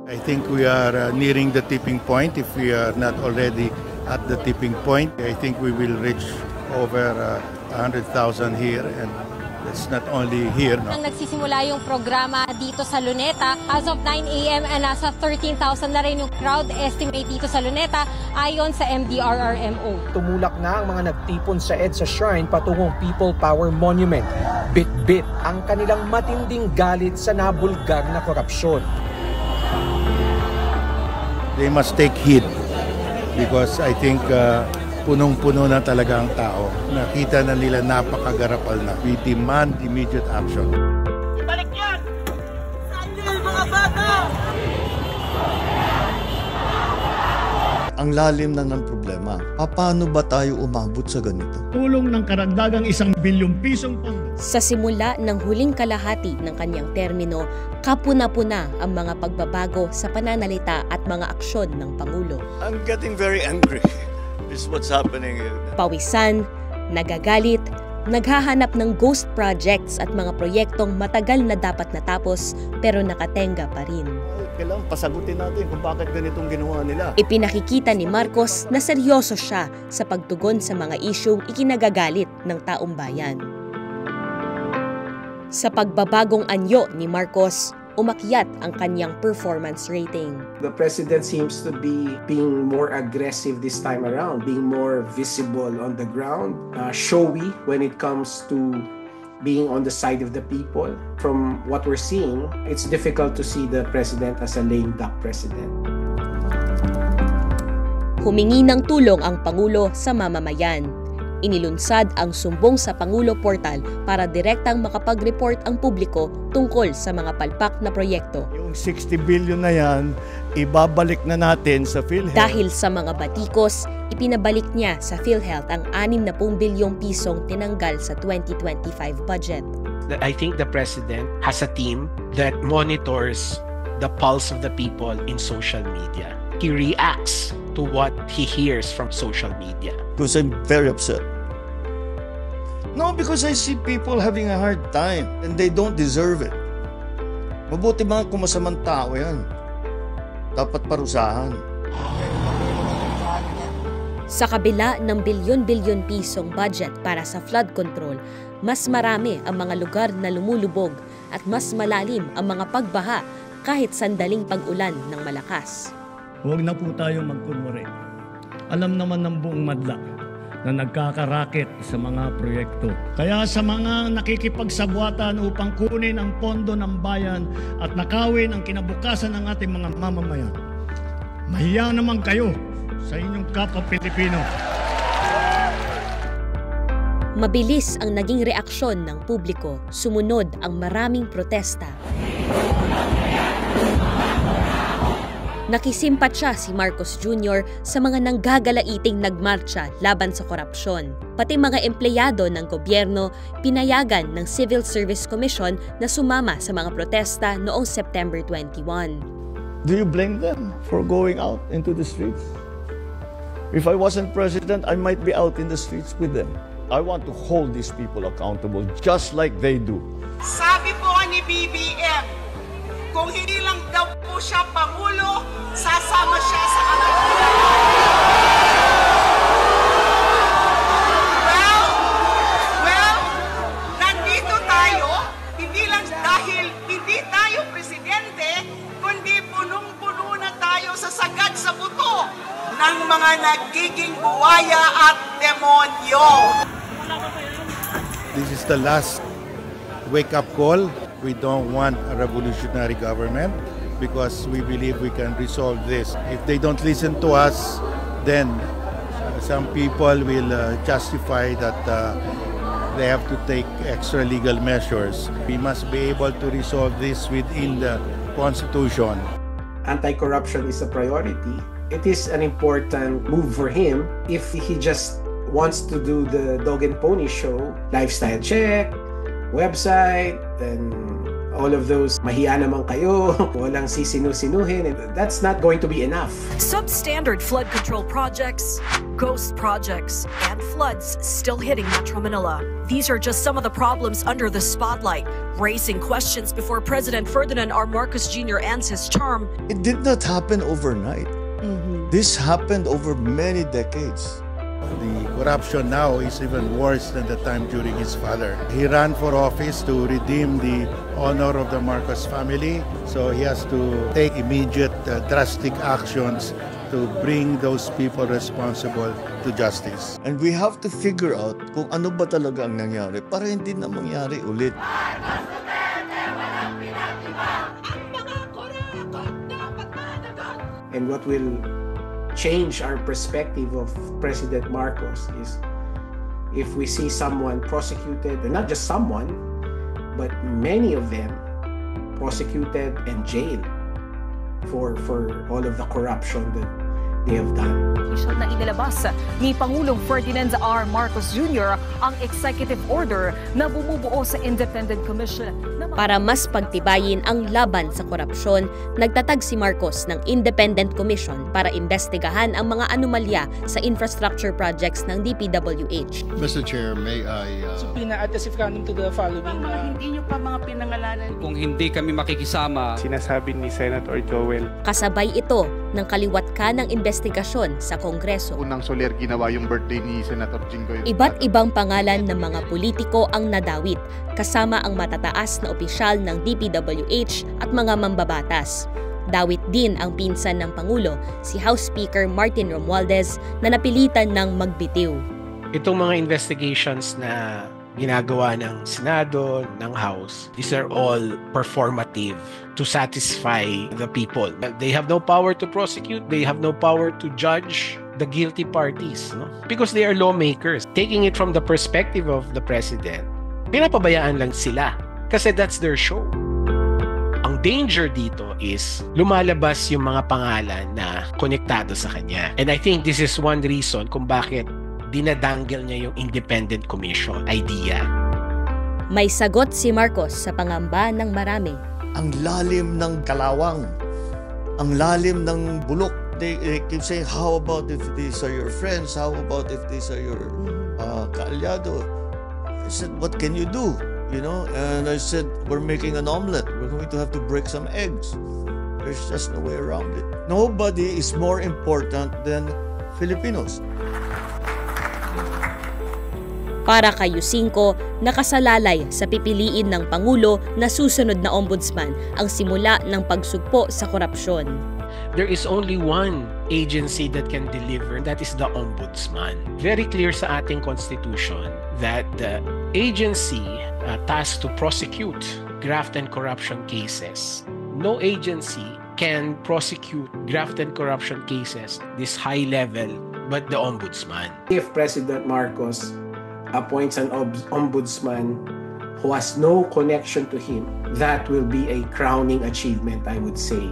I think we are nearing the tipping point. If we are not already at the tipping point, I think we will reach over 100,000 here, and it's not only here. No? Nang nagsisimula yung programa dito sa Luneta, as of 9 a.m. nasa 13,000 na rin yung crowd estimate dito sa Luneta ayon sa MDRRMO. Tumulak na ang mga nagtipon sa EDSA Shrine patungong People Power Monument. Bit-bit ang kanilang matinding galit sa nabulgar na korupsyon. They must take heed because I think punong-puno na talaga ang tao. Nakita na nila napakagarapal na. We demand immediate action. Ibalik yan! Saan yun, mga bata? Ang lalim na ng problema. Paano ba tayo umabot sa ganito? Tulong ng karagdagang 1 bilyong pisong pondo. Sa simula ng huling kalahati ng kanyang termino, kapuna-puna ang mga pagbabago sa pananalita at mga aksyon ng Pangulo. I'm getting very angry. This is what's happening here. Pawisan, nagagalit, naghahanap ng ghost projects at mga proyektong matagal na dapat natapos pero nakatenga pa rin. Kailangan pasagutin natin kung bakit ganitong ginawa nila. Ipinakikita ni Marcos na seryoso siya sa pagtugon sa mga isyung ikinagagalit ng taong bayan. Sa pagbabagong anyo ni Marcos, umakyat ang kanyang performance rating. The president seems to be being more aggressive this time around, being more visible on the ground, showy when it comes to being on the side of the people. From what we're seeing, it's difficult to see the president as a lame duck president. Humingi ng tulong ang Pangulo sa mamamayan. Inilunsad ang sumbong sa Pangulo Portal para direktang makapag-report ang publiko tungkol sa mga palpak na proyekto. Yung 60 billion na yan, ibabalik na natin sa PhilHealth. Dahil sa mga batikos, ipinabalik niya sa PhilHealth ang 60 bilyong pisong tinanggal sa 2025 budget. I think the president has a team that monitors the pulse of the people in social media. He reacts to what he hears from social media. Because I'm very upset. No, because I see people having a hard time and they don't deserve it. Mabuti mga kumasamang tao yan. Dapat parusahan. Sa kabila ng bilyon-bilyon pisong budget para sa flood control, mas marami ang mga lugar na lumulubog at mas malalim ang mga pagbaha kahit sandaling pag-ulan ng malakas. Huwag na po tayo magkunwari. Alam naman ng buong madla na nagkakaraket sa mga proyekto. Kaya sa mga nakikipagsabwatan upang kunin ang pondo ng bayan at nakawin ang kinabukasan ng ating mga mamamayan, mahiya naman kayo sa inyong kapwa Pilipino. Mabilis ang naging reaksyon ng publiko, sumunod ang maraming protesta. Nakisimpatya si Marcos Jr. sa mga nanggagalaiting nagmarcha laban sa korupsyon. Pati mga empleyado ng gobyerno pinayagan ng Civil Service Commission na sumama sa mga protesta noong September 21. Do you blame them for going out into the streets? If I wasn't president, I might be out in the streets with them. I want to hold these people accountable just like they do. Sabi po ni BBM, kung hindi lang daw po siya Pangulo, sasama siya sa Well, nandito tayo, hindi lang dahil hindi tayo presidente, kundi punong-puno na tayo sa sagad sa buto ng mga nagiging buwaya at demonyo. This is the last wake-up call. We don't want a revolutionary government because we believe we can resolve this. If they don't listen to us, then some people will justify that they have to take extra legal measures. We must be able to resolve this within the Constitution. Anti-corruption is a priority. It is an important move for him if he just wants to do the dog and pony show, lifestyle check, website, and all of those mahiya naman kayo, walang sisinu-sinuhin, that's not going to be enough. Substandard flood control projects, ghost projects, and floods still hitting Metro Manila. These are just some of the problems under the spotlight, raising questions before President Ferdinand R. Marcos Jr. ends his term. It did not happen overnight. This happened over many decades. The corruption now is even worse than the time during his father. He ran for office to redeem the honor of the Marcos family, so he has to take immediate drastic actions to bring those people responsible to justice. And we have to figure out kung ano ba talaga ang nangyari para hindi na mangyari ulit. And what will change our perspective of President Marcos is if we see someone prosecuted, and not just someone, but many of them prosecuted and jailed for all of the corruption that they have done. Na inilabas ni Pangulong Ferdinand R. Marcos Jr. ang executive order na bumubuo sa Independent Commission. Para mas pagtibayin ang laban sa korupsyon, nagtatag si Marcos ng Independent Commission para imbestigahan ang mga anomalya sa infrastructure projects ng DPWH. Mr. Chair, may I... Subpoena ad testificandum to the following. Hindi nyo pa mga pinangalanan. Kung hindi kami makikisama, Sinasabi ni Senator Joel. Kasabay ito ng kaliwatkan ng investigasyon sa Kongreso. Unang soler ginawa yung birthday ni Senator Jinggoy. Iba't ibang pangalan ng mga politiko ang nadawit, kasama ang matataas na opisyal ng DPWH at mga mambabatas. Dawit din ang pinsan ng Pangulo, si House Speaker Martin Romualdez, na napilitan ng magbitiw. Itong mga investigations na ginagawa ng Senado, ng House, these are all performative to satisfy the people. They have no power to prosecute, they have no power to judge the guilty parties, no? Because they are lawmakers. Taking it from the perspective of the president, pinapabayaan lang sila kasi that's their show. Ang danger dito is lumalabas yung mga pangalan na konektado sa kanya. And I think this is one reason kung bakit dinadanggel niya yung Independent Commission idea. May sagot si Marcos sa pangamba ng marami. Ang lalim ng kalawang, ang lalim ng bulok. They keep saying, how about if these are your friends? How about if these are your kaalyado? I said, what can you do? You know, and I said, we're making an omelet. We're going to have to break some eggs. There's just no way around it. Nobody is more important than Filipinos. Para kay Yusinko, nakasalalay sa pipiliin ng Pangulo na susunod na ombudsman ang simula ng pagsugpo sa korupsyon. There is only one agency that can deliver, that is the Ombudsman. Very clear sa ating Constitution that the agency tasked to prosecute graft and corruption cases, no agency can prosecute graft and corruption cases this high level but the Ombudsman. If President Marcos appoints an ombudsman who has no connection to him, that will be a crowning achievement, I would say,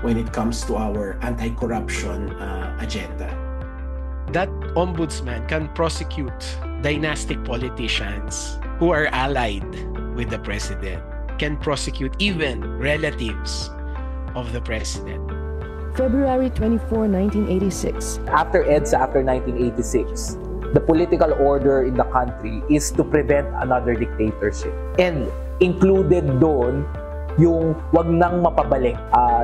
when it comes to our anti-corruption agenda. That ombudsman can prosecute dynastic politicians who are allied with the president, can prosecute even relatives of the president. February 24, 1986. After EDSA, after 1986, the political order in the country is to prevent another dictatorship. And included doon yung wag nang mapabalik,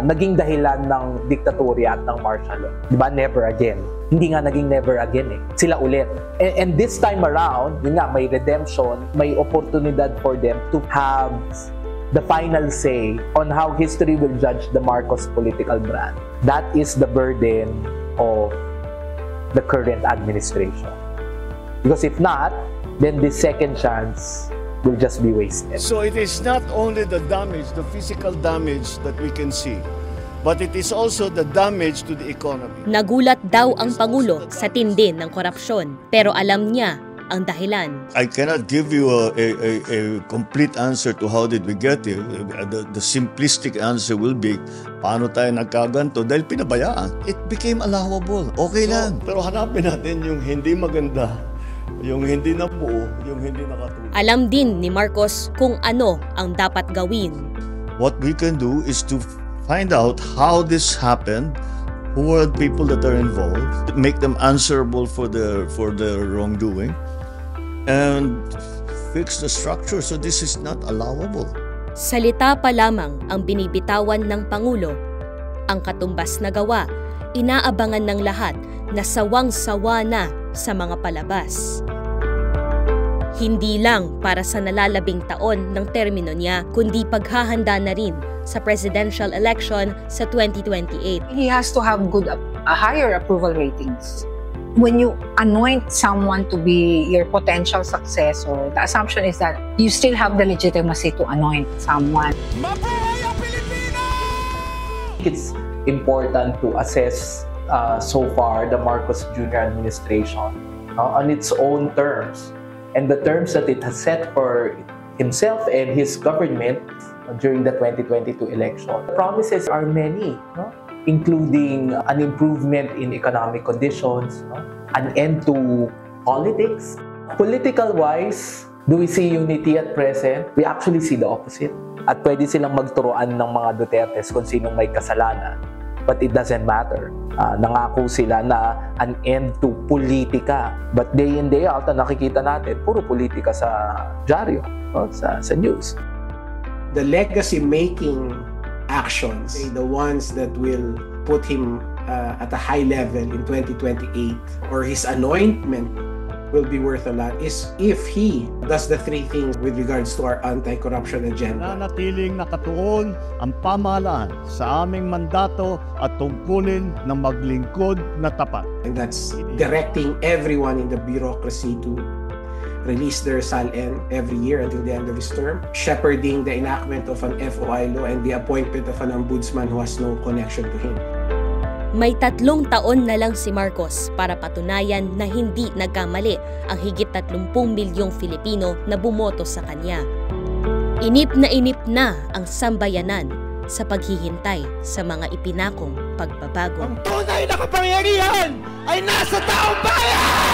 naging dahilan ng diktatorya at ng martial law. Diba? Never again. Hindi nga naging never again eh. Sila ulit. And this time around, yun nga, may redemption, may oportunidad for them to have the final say on how history will judge the Marcos political brand. That is the burden of the current administration. Because if not, then the second chance will just be wasted. So it is not only the damage, the physical damage that we can see, but it is also the damage to the economy. Nagulat daw ang Pangulo sa tindi ng korupsyon, pero alam niya ang dahilan. I cannot give you a complete answer to how did we get here. The simplistic answer will be, paano tayo nagkaganto? Dahil pinabayaan. It became allowable. Okay lang. Pero hanapin natin yung hindi maganda, yung hindi nabuo, yung hindi nakatulong. Alam din ni Marcos kung ano ang dapat gawin. What we can do is to find out how this happened, who are the people that are involved, make them answerable for their wrongdoing, and fix the structure so this is not allowable. Salita pa lamang ang binibitawan ng Pangulo. Ang katumbas na gawa, inaabangan ng lahat na sawang-sawa na sa mga palabas. Hindi lang para sa nalalabing taon ng termino niya, kundi paghahanda na rin sa presidential election sa 2028. He has to have higher approval ratings. When you anoint someone to be your potential successor, the assumption is that you still have the legitimacy to anoint someone. It's important to assess so far the Marcos Jr. administration on its own terms and the terms that it has set for himself and his government during the 2022 election. The promises are many, including an improvement in economic conditions, an end to politics. Political-wise, do we see unity at present? We actually see the opposite. At pwede silang magturuan ng mga Dutertes kung sinong may kasalanan. But it doesn't matter. Nangako sila na an end to politika. But day in, day out, nakikita natin, puro politika sa dyaryo, sa news. The legacy-making actions, the ones that will put him at a high level in 2028, or his anointment will be worth a lot, is if he does the three things with regards to our anti-corruption agenda. Nanatiling nakatuon ang pamahalaan sa aming mandato at tungkulin na maglingkod na tapat. And that's directing everyone in the bureaucracy to release their SALN every year until the end of his term, shepherding the enactment of an FOI law and the appointment of an ombudsman who has no connection to him. May 3 taon na lang si Marcos para patunayan na hindi nagkamali ang higit 30 milyong Filipino na bumoto sa kanya. Inip na ang sambayanan sa paghihintay sa mga ipinakong pagbabago. Ang tunay na kapangyarihan ay nasa taong bayan!